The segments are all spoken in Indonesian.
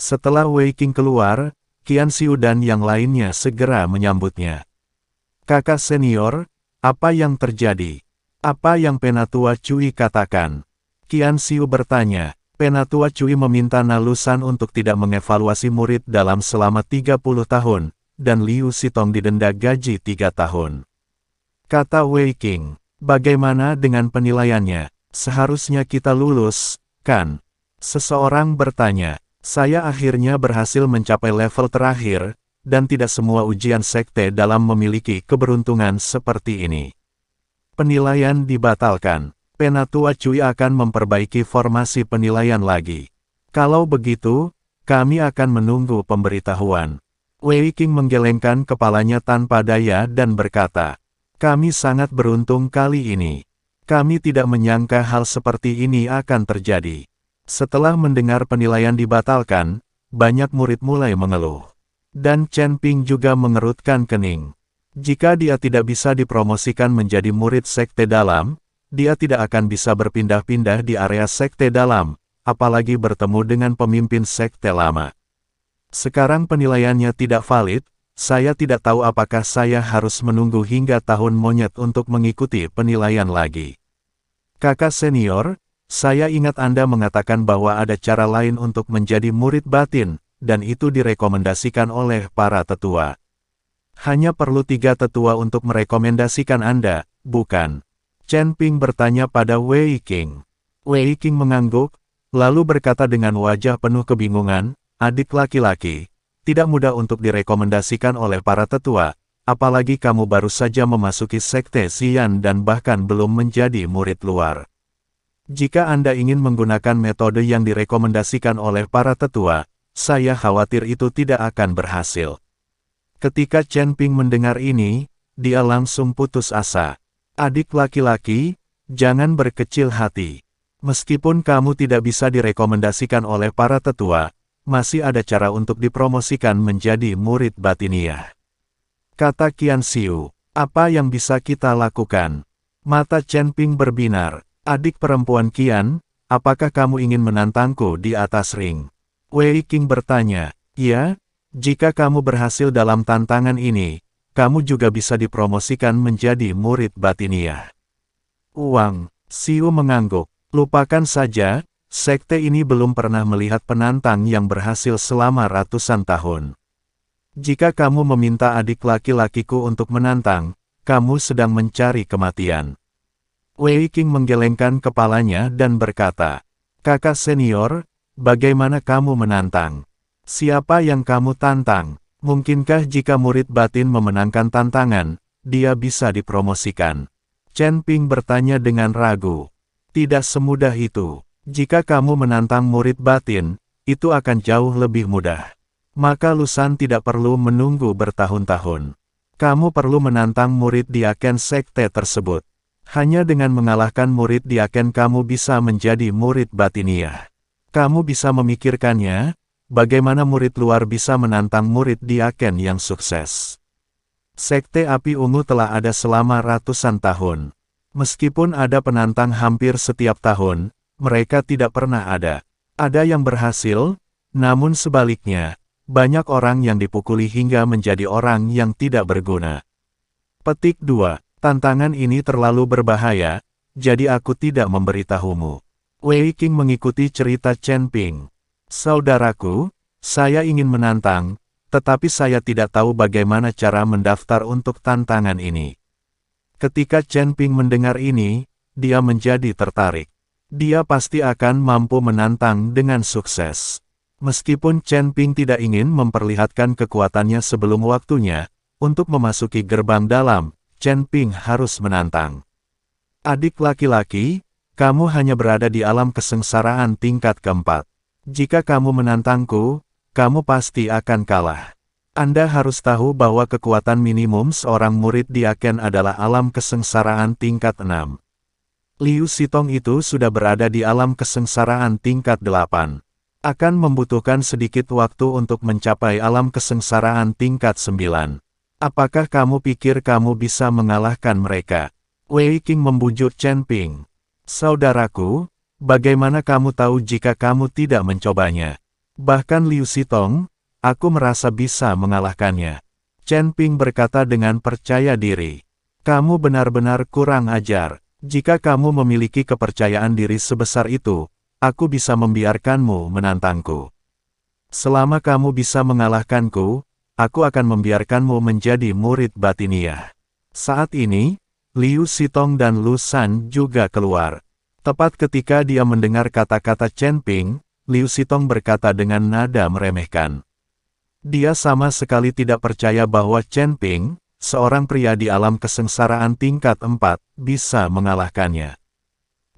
Setelah Wei Qing keluar, Qian Xiu dan yang lainnya segera menyambutnya. Kakak senior, apa yang terjadi? Apa yang Penatua Cui katakan? Qian Xiu bertanya. Penatua Cui meminta Nalusan untuk tidak mengevaluasi murid dalam selama 30 tahun, dan Liu Sitong didenda gaji 3 tahun. Kata Wei Qing, bagaimana dengan penilaiannya? Seharusnya kita lulus, kan? Seseorang bertanya. Saya akhirnya berhasil mencapai level terakhir, dan tidak semua ujian sekte dalam memiliki keberuntungan seperti ini. Penilaian dibatalkan. Penatua Cui akan memperbaiki formasi penilaian lagi. Kalau begitu, kami akan menunggu pemberitahuan. Wei Qing menggelengkan kepalanya tanpa daya dan berkata, kami sangat beruntung kali ini. Kami tidak menyangka hal seperti ini akan terjadi. Setelah mendengar penilaian dibatalkan, banyak murid mulai mengeluh. Dan Chen Ping juga mengerutkan kening. Jika dia tidak bisa dipromosikan menjadi murid sekte dalam, dia tidak akan bisa berpindah-pindah di area sekte dalam, apalagi bertemu dengan pemimpin sekte lama. Sekarang penilaiannya tidak valid, saya tidak tahu apakah saya harus menunggu hingga tahun monyet untuk mengikuti penilaian lagi. Kakak senior, saya ingat Anda mengatakan bahwa ada cara lain untuk menjadi murid batin, dan itu direkomendasikan oleh para tetua. Hanya perlu 3 tetua untuk merekomendasikan Anda, bukan? Chen Ping bertanya pada Wei Qing. Wei Qing mengangguk, lalu berkata dengan wajah penuh kebingungan, adik laki-laki, tidak mudah untuk direkomendasikan oleh para tetua, apalagi kamu baru saja memasuki sekte Xian dan bahkan belum menjadi murid luar. Jika Anda ingin menggunakan metode yang direkomendasikan oleh para tetua, saya khawatir itu tidak akan berhasil. Ketika Chen Ping mendengar ini, dia langsung putus asa. Adik laki-laki, jangan berkecil hati. Meskipun kamu tidak bisa direkomendasikan oleh para tetua, masih ada cara untuk dipromosikan menjadi murid batiniah. Kata Qian Xiu, apa yang bisa kita lakukan? Mata Chen Ping berbinar. Adik perempuan Qian, apakah kamu ingin menantangku di atas ring? Wei Qing bertanya, ya, jika kamu berhasil dalam tantangan ini, kamu juga bisa dipromosikan menjadi murid batiniah. Uang, Xiu mengangguk, lupakan saja, sekte ini belum pernah melihat penantang yang berhasil selama ratusan tahun. Jika kamu meminta adik laki-lakiku untuk menantang, kamu sedang mencari kematian. Wei Qing menggelengkan kepalanya dan berkata, kakak senior, bagaimana kamu menantang? Siapa yang kamu tantang? Mungkinkah jika murid batin memenangkan tantangan, dia bisa dipromosikan? Chen Ping bertanya dengan ragu. Tidak semudah itu. Jika kamu menantang murid batin, itu akan jauh lebih mudah. Maka Lusan tidak perlu menunggu bertahun-tahun. Kamu perlu menantang murid di aken sekte tersebut. Hanya dengan mengalahkan murid di aken kamu bisa menjadi murid batiniah. Kamu bisa memikirkannya, bagaimana murid luar bisa menantang murid di aken yang sukses. Sekte Api Ungu telah ada selama ratusan tahun. Meskipun ada penantang hampir setiap tahun, mereka tidak pernah ada. Ada yang berhasil, namun sebaliknya, banyak orang yang dipukuli hingga menjadi orang yang tidak berguna. Petik 2. Tantangan ini terlalu berbahaya, jadi aku tidak memberitahumu. Wei Qing mengikuti cerita Chen Ping. Saudaraku, saya ingin menantang, tetapi saya tidak tahu bagaimana cara mendaftar untuk tantangan ini. Ketika Chen Ping mendengar ini, dia menjadi tertarik. Dia pasti akan mampu menantang dengan sukses. Meskipun Chen Ping tidak ingin memperlihatkan kekuatannya sebelum waktunya, untuk memasuki gerbang dalam, Chen Ping harus menantang. Adik laki-laki, kamu hanya berada di alam kesengsaraan tingkat keempat. Jika kamu menantangku, kamu pasti akan kalah. Anda harus tahu bahwa kekuatan minimum seorang murid di aken adalah alam kesengsaraan tingkat 6. Liu Sitong itu sudah berada di alam kesengsaraan tingkat 8. Akan membutuhkan sedikit waktu untuk mencapai alam kesengsaraan tingkat 9. Apakah kamu pikir kamu bisa mengalahkan mereka? Wei Qing membujuk Chen Ping. Saudaraku, bagaimana kamu tahu jika kamu tidak mencobanya? Bahkan Liu Sitong, aku merasa bisa mengalahkannya. Chen Ping berkata dengan percaya diri. Kamu benar-benar kurang ajar. Jika kamu memiliki kepercayaan diri sebesar itu, aku bisa membiarkanmu menantangku. Selama kamu bisa mengalahkanku, aku akan membiarkanmu menjadi murid batiniah. Saat ini, Liu Sitong dan Lu San juga keluar. Tepat ketika dia mendengar kata-kata Chen Ping, Liu Sitong berkata dengan nada meremehkan. Dia sama sekali tidak percaya bahwa Chen Ping, seorang pria di alam kesengsaraan tingkat 4, bisa mengalahkannya.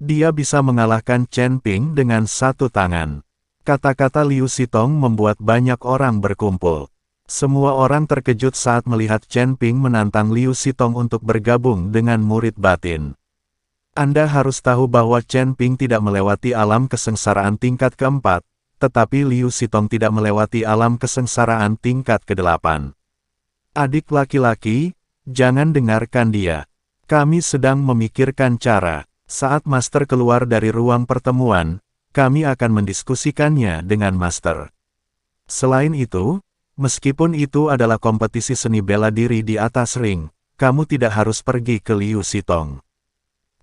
Dia bisa mengalahkan Chen Ping dengan satu tangan. Kata-kata Liu Sitong membuat banyak orang berkumpul. Semua orang terkejut saat melihat Chen Ping menantang Liu Sitong untuk bergabung dengan murid batin. Anda harus tahu bahwa Chen Ping tidak melewati alam kesengsaraan tingkat keempat, tetapi Liu Sitong tidak melewati alam kesengsaraan tingkat ke-8. Adik laki-laki, jangan dengarkan dia. Kami sedang memikirkan cara. Saat Master keluar dari ruang pertemuan, kami akan mendiskusikannya dengan Master. Selain itu, meskipun itu adalah kompetisi seni bela diri di atas ring, kamu tidak harus pergi ke Liu Sitong.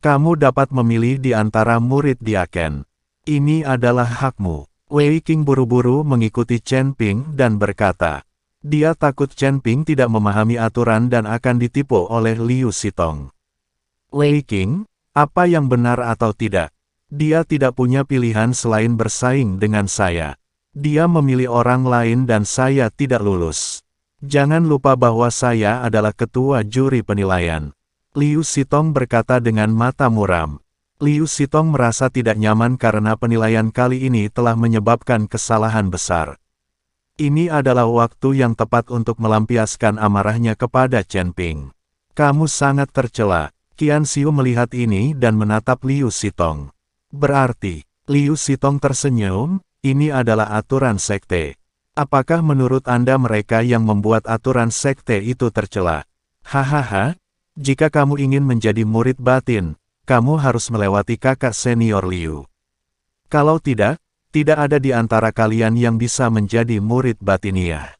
Kamu dapat memilih di antara murid Diaken. Ini adalah hakmu. Wei Qing buru-buru mengikuti Chen Ping dan berkata, dia takut Chen Ping tidak memahami aturan dan akan ditipu oleh Liu Sitong. Wei Qing, apa yang benar atau tidak? Dia tidak punya pilihan selain bersaing dengan saya. Dia memilih orang lain dan saya tidak lulus. Jangan lupa bahwa saya adalah ketua juri penilaian. Liu Sitong berkata dengan mata muram. Liu Sitong merasa tidak nyaman karena penilaian kali ini telah menyebabkan kesalahan besar. Ini adalah waktu yang tepat untuk melampiaskan amarahnya kepada Chen Ping. Kamu sangat tercela. Qian Xiu melihat ini dan menatap Liu Sitong. Berarti, Liu Sitong tersenyum, ini adalah aturan sekte. Apakah menurut Anda mereka yang membuat aturan sekte itu tercela? Hahaha. Jika kamu ingin menjadi murid batin, kamu harus melewati kakak senior Liu. Kalau tidak, tidak ada di antara kalian yang bisa menjadi murid batiniah.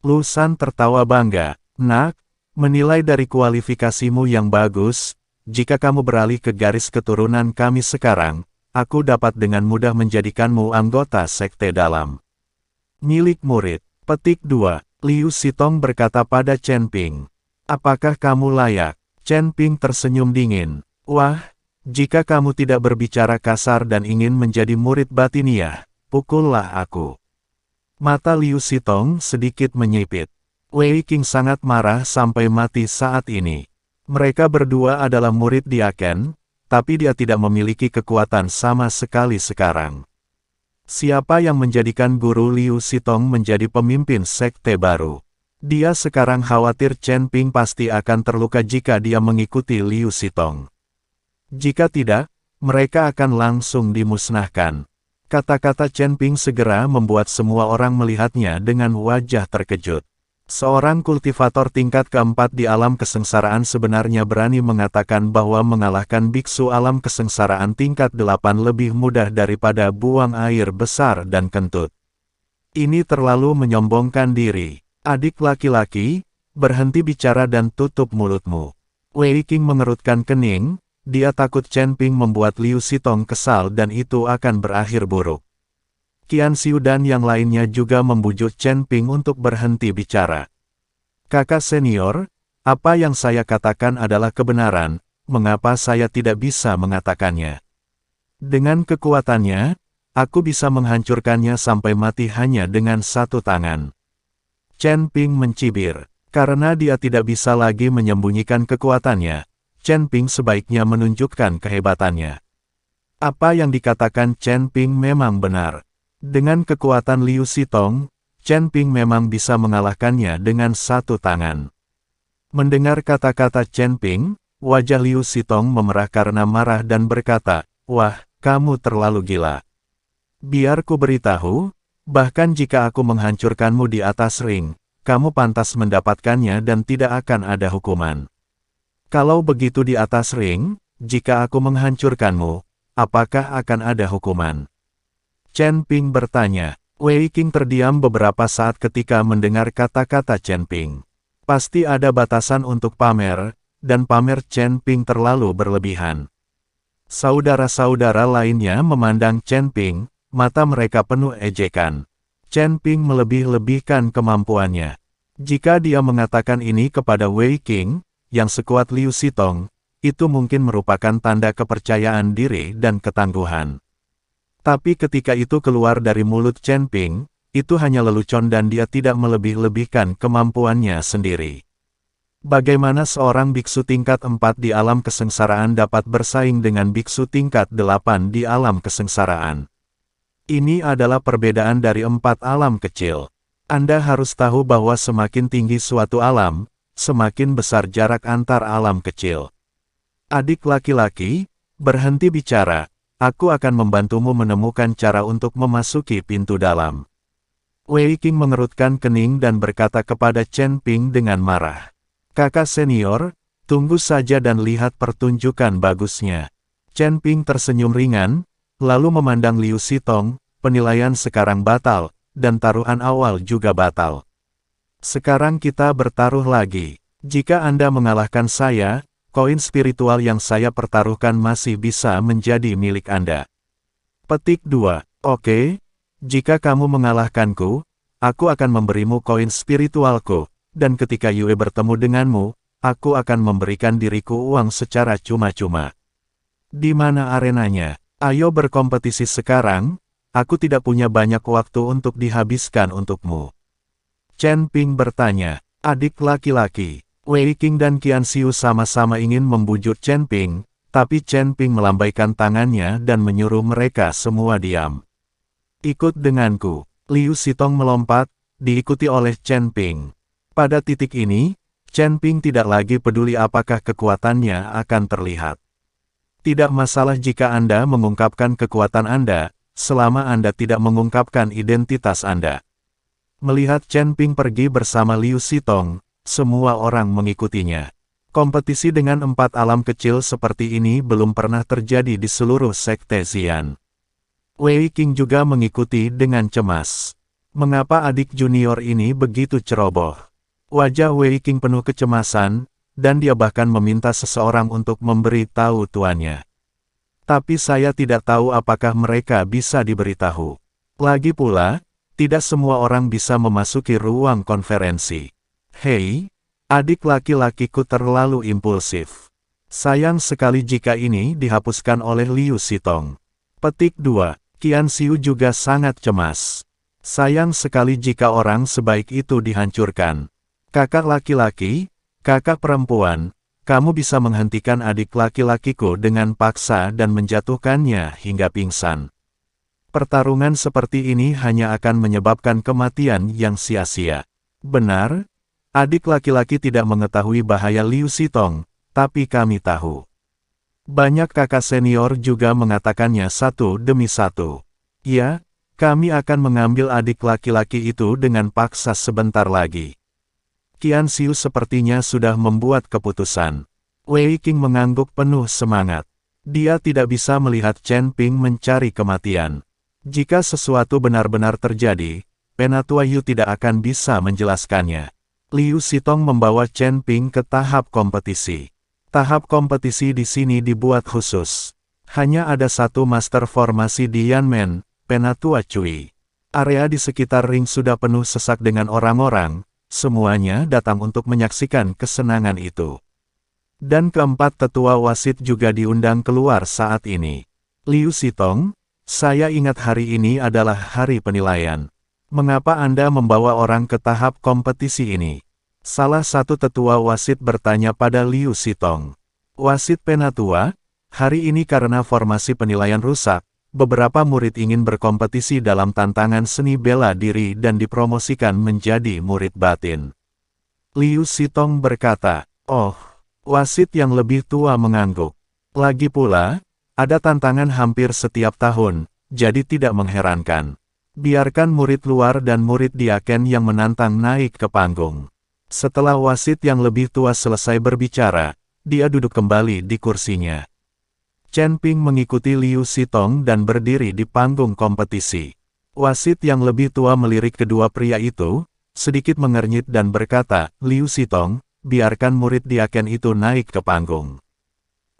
Lu San tertawa bangga. Nak, menilai dari kualifikasimu yang bagus, jika kamu beralih ke garis keturunan kami sekarang, aku dapat dengan mudah menjadikanmu anggota sekte dalam. Milik murid. Petik 2. Liu Sitong berkata pada Chen Ping. Apakah kamu layak? Chen Ping tersenyum dingin. Wah, jika kamu tidak berbicara kasar dan ingin menjadi murid batiniah, pukullah aku. Mata Liu Sitong sedikit menyipit. Wei Qing sangat marah sampai mati saat ini. Mereka berdua adalah murid Diaken, tapi dia tidak memiliki kekuatan sama sekali sekarang. Siapa yang menjadikan guru Liu Sitong menjadi pemimpin sekte baru? Dia sekarang khawatir Chen Ping pasti akan terluka jika dia mengikuti Liu Sitong. Jika tidak, mereka akan langsung dimusnahkan. Kata-kata Chen Ping segera membuat semua orang melihatnya dengan wajah terkejut. Seorang kultivator tingkat keempat di alam kesengsaraan sebenarnya berani mengatakan bahwa mengalahkan biksu alam kesengsaraan tingkat 8 lebih mudah daripada buang air besar dan kentut. Ini terlalu menyombongkan diri. Adik laki-laki, berhenti bicara dan tutup mulutmu. Wei Qing mengerutkan kening, dia takut Chen Ping membuat Liu Sitong kesal dan itu akan berakhir buruk. Qian Xiu dan yang lainnya juga membujuk Chen Ping untuk berhenti bicara. Kakak senior, apa yang saya katakan adalah kebenaran, mengapa saya tidak bisa mengatakannya? Dengan kekuatannya, aku bisa menghancurkannya sampai mati hanya dengan satu tangan. Chen Ping mencibir. Karena dia tidak bisa lagi menyembunyikan kekuatannya, Chen Ping sebaiknya menunjukkan kehebatannya. Apa yang dikatakan Chen Ping memang benar. Dengan kekuatan Liu Sitong, Chen Ping memang bisa mengalahkannya dengan satu tangan. Mendengar kata-kata Chen Ping, wajah Liu Sitong memerah karena marah dan berkata, wah, kamu terlalu gila. Biar ku beritahu, bahkan jika aku menghancurkanmu di atas ring, kamu pantas mendapatkannya dan tidak akan ada hukuman. Kalau begitu di atas ring, jika aku menghancurkanmu, apakah akan ada hukuman? Chen Ping bertanya. Wei Qing terdiam beberapa saat ketika mendengar kata-kata Chen Ping. Pasti ada batasan untuk pamer, dan pamer Chen Ping terlalu berlebihan. Saudara-saudara lainnya memandang Chen Ping, mata mereka penuh ejekan. Chen Ping melebih-lebihkan kemampuannya. Jika dia mengatakan ini kepada Wei Qing, yang sekuat Liu Sitong, itu mungkin merupakan tanda kepercayaan diri dan ketangguhan. Tapi ketika itu keluar dari mulut Chen Ping, itu hanya lelucon dan dia tidak melebih-lebihkan kemampuannya sendiri. Bagaimana seorang biksu tingkat 4 di alam kesengsaraan dapat bersaing dengan biksu tingkat 8 di alam kesengsaraan? Ini adalah perbedaan dari 4 alam kecil. Anda harus tahu bahwa semakin tinggi suatu alam, semakin besar jarak antar alam kecil. Adik laki-laki, berhenti bicara, aku akan membantumu menemukan cara untuk memasuki pintu dalam. Wei Qing mengerutkan kening dan berkata kepada Chen Ping dengan marah. Kakak senior, tunggu saja dan lihat pertunjukan bagusnya. Chen Ping tersenyum ringan, lalu memandang Liu Sitong, penilaian sekarang batal, dan taruhan awal juga batal. Sekarang kita bertaruh lagi. Jika Anda mengalahkan saya, koin spiritual yang saya pertaruhkan masih bisa menjadi milik Anda. Petik 2. Oke, jika kamu mengalahkanku, aku akan memberimu koin spiritualku. Dan ketika Yue bertemu denganmu, aku akan memberikan diriku uang secara cuma-cuma. Di mana arenanya? Ayo berkompetisi sekarang, aku tidak punya banyak waktu untuk dihabiskan untukmu. Chen Ping bertanya, adik laki-laki. Wei Qing dan Qian Xiu sama-sama ingin membujuk Chen Ping, tapi Chen Ping melambaikan tangannya dan menyuruh mereka semua diam. Ikut denganku. Liu Sitong melompat, diikuti oleh Chen Ping. Pada titik ini, Chen Ping tidak lagi peduli apakah kekuatannya akan terlihat. Tidak masalah jika Anda mengungkapkan kekuatan Anda, selama Anda tidak mengungkapkan identitas Anda. Melihat Chen Ping pergi bersama Liu Sitong, semua orang mengikutinya. Kompetisi dengan 4 alam kecil seperti ini belum pernah terjadi di seluruh sekte Xian. Wei Qing juga mengikuti dengan cemas. Mengapa adik junior ini begitu ceroboh? Wajah Wei Qing penuh kecemasan, dan dia bahkan meminta seseorang untuk memberi tahu tuannya. Tapi saya tidak tahu apakah mereka bisa diberitahu. Lagi pula, tidak semua orang bisa memasuki ruang konferensi. Hei, adik laki-lakiku terlalu impulsif. Sayang sekali jika ini dihapuskan oleh Liu Sitong. Petik 2. Qian Xiu juga sangat cemas. Sayang sekali jika orang sebaik itu dihancurkan. Kakak laki-laki, kakak perempuan, kamu bisa menghentikan adik laki-lakiku dengan paksa dan menjatuhkannya hingga pingsan. Pertarungan seperti ini hanya akan menyebabkan kematian yang sia-sia. Benar, adik laki-laki tidak mengetahui bahaya Liu Sitong, tapi kami tahu. Banyak kakak senior juga mengatakannya satu demi satu. Ya, kami akan mengambil adik laki-laki itu dengan paksa sebentar lagi. Qian Xiu sepertinya sudah membuat keputusan. Wei Qing mengangguk penuh semangat. Dia tidak bisa melihat Chen Ping mencari kematian. Jika sesuatu benar-benar terjadi, Penatua Yu tidak akan bisa menjelaskannya. Liu Sitong membawa Chen Ping ke tahap kompetisi. Tahap kompetisi di sini dibuat khusus. Hanya ada satu master formasi di Yanmen, Penatua Cui. Area di sekitar ring sudah penuh sesak dengan orang-orang. Semuanya datang untuk menyaksikan kesenangan itu. Dan keempat tetua wasit juga diundang keluar saat ini. Liu Sitong, saya ingat hari ini adalah hari penilaian. Mengapa Anda membawa orang ke tahap kompetisi ini? Salah satu tetua wasit bertanya pada Liu Sitong. Wasit Penatua, hari ini karena formasi penilaian rusak, beberapa murid ingin berkompetisi dalam tantangan seni bela diri dan dipromosikan menjadi murid batin. Liu Sitong berkata, oh, wasit yang lebih tua mengangguk. Lagi pula, ada tantangan hampir setiap tahun, jadi tidak mengherankan. Biarkan murid luar dan murid diaken yang menantang naik ke panggung. Setelah wasit yang lebih tua selesai berbicara, dia duduk kembali di kursinya. Chen Ping mengikuti Liu Sitong dan berdiri di panggung kompetisi. Wasit yang lebih tua melirik kedua pria itu, sedikit mengernyit dan berkata, Liu Sitong, biarkan murid diaken itu naik ke panggung.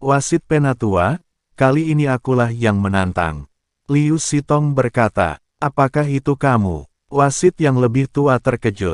Wasit penatua, kali ini akulah yang menantang. Liu Sitong berkata, apakah itu kamu? Wasit yang lebih tua terkejut.